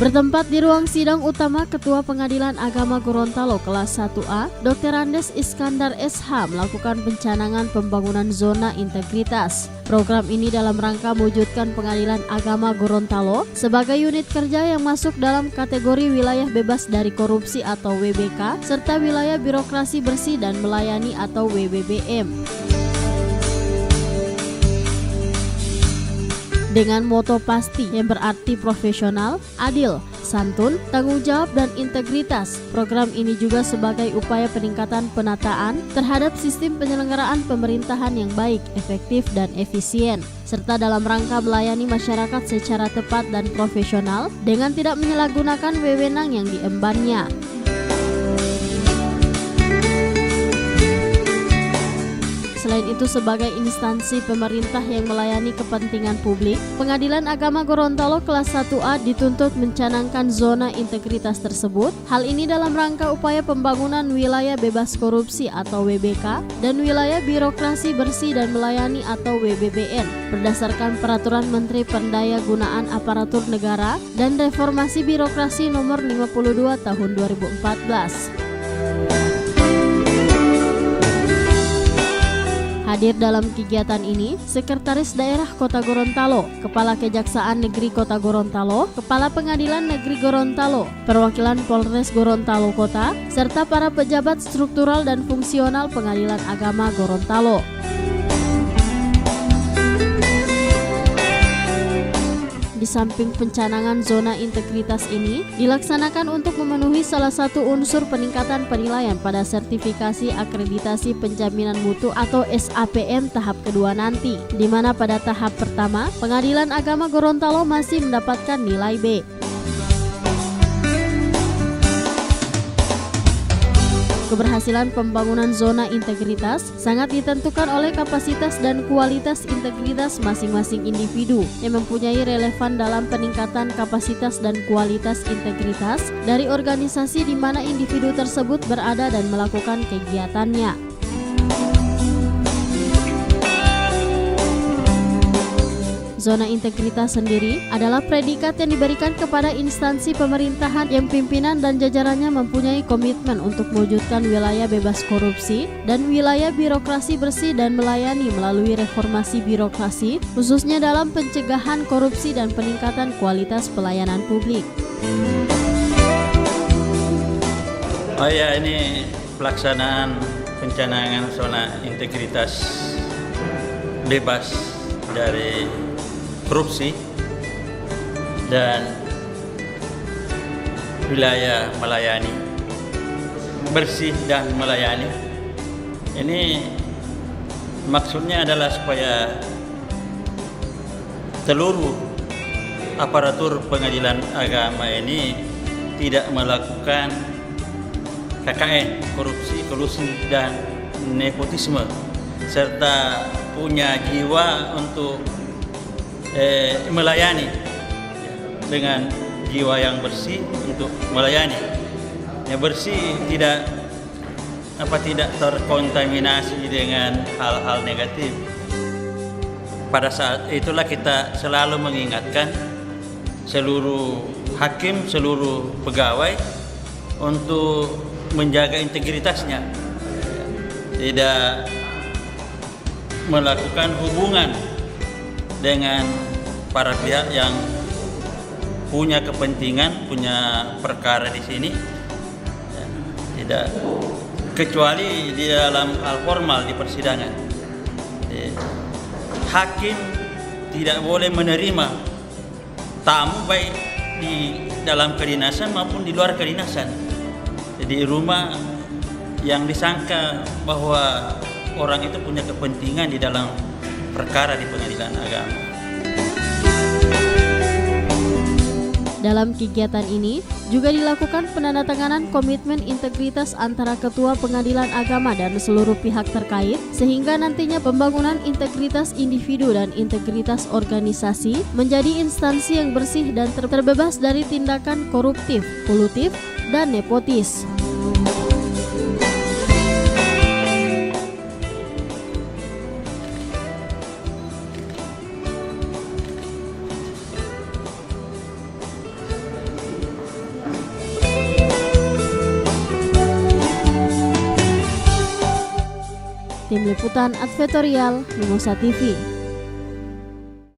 Bertempat di ruang sidang utama Ketua Pengadilan Agama Gorontalo kelas 1A, Dr. Andes Iskandar SH melakukan pencanangan pembangunan zona integritas. Program ini dalam rangka mewujudkan Pengadilan Agama Gorontalo sebagai unit kerja yang masuk dalam kategori wilayah bebas dari korupsi atau WBK, serta wilayah birokrasi bersih dan melayani atau WBBM. Dengan moto pasti yang berarti profesional, adil, santun, tanggung jawab, dan integritas, program ini juga sebagai upaya peningkatan penataan terhadap sistem penyelenggaraan pemerintahan yang baik, efektif, dan efisien, serta dalam rangka melayani masyarakat secara tepat dan profesional dengan tidak menyalahgunakan wewenang yang diembannya. Selain itu, sebagai instansi pemerintah yang melayani kepentingan publik, Pengadilan Agama Gorontalo kelas 1A dituntut mencanangkan zona integritas tersebut. Hal ini dalam rangka upaya pembangunan wilayah bebas korupsi atau WBK dan wilayah birokrasi bersih dan melayani atau WBBN berdasarkan Peraturan Menteri Pendayagunaan Aparatur Negara dan Reformasi Birokrasi Nomor 52 Tahun 2014. Hadir dalam kegiatan ini, Sekretaris Daerah Kota Gorontalo, Kepala Kejaksaan Negeri Kota Gorontalo, Kepala Pengadilan Negeri Gorontalo, perwakilan Polres Gorontalo Kota, serta para pejabat struktural dan fungsional Pengadilan Agama Gorontalo. Di samping pencanangan zona integritas ini dilaksanakan untuk memenuhi salah satu unsur peningkatan penilaian pada sertifikasi akreditasi penjaminan mutu atau SAPM tahap kedua nanti, di mana pada tahap pertama Pengadilan Agama Gorontalo masih mendapatkan nilai B. Keberhasilan pembangunan zona integritas sangat ditentukan oleh kapasitas dan kualitas integritas masing-masing individu yang mempunyai relevan dalam peningkatan kapasitas dan kualitas integritas dari organisasi di mana individu tersebut berada dan melakukan kegiatannya. Zona integritas sendiri adalah predikat yang diberikan kepada instansi pemerintahan yang pimpinan dan jajarannya mempunyai komitmen untuk mewujudkan wilayah bebas korupsi dan wilayah birokrasi bersih dan melayani melalui reformasi birokrasi, khususnya dalam pencegahan korupsi dan peningkatan kualitas pelayanan publik. Oh ya, ini pelaksanaan pencanangan zona integritas bebas dari korupsi dan wilayah melayani, bersih dan melayani. Ini maksudnya adalah supaya seluruh aparatur pengadilan agama ini tidak melakukan KKN, korupsi, kolusi, dan nepotisme, serta punya jiwa untuk melayani dengan jiwa yang bersih untuk melayani. Yang bersih tidak terkontaminasi dengan hal-hal negatif. Pada saat itulah kita selalu mengingatkan seluruh hakim, seluruh pegawai untuk menjaga integritasnya, tidak melakukan hubungan dengan para pihak yang punya kepentingan, punya perkara di sini, tidak kecuali di dalam hal formal di persidangan. Hakim tidak boleh menerima tamu baik di dalam kedinasan maupun di luar kedinasan. Jadi rumah yang disangka bahwa orang itu punya kepentingan di dalam perkara di pengadilan agama. Dalam kegiatan ini juga dilakukan penandatanganan komitmen integritas antara Ketua Pengadilan Agama dan seluruh pihak terkait, sehingga nantinya pembangunan integritas individu dan integritas organisasi menjadi instansi yang bersih dan terbebas dari tindakan koruptif, kolutif, dan nepotis. Tim Liputan Advertorial Mimosa TV.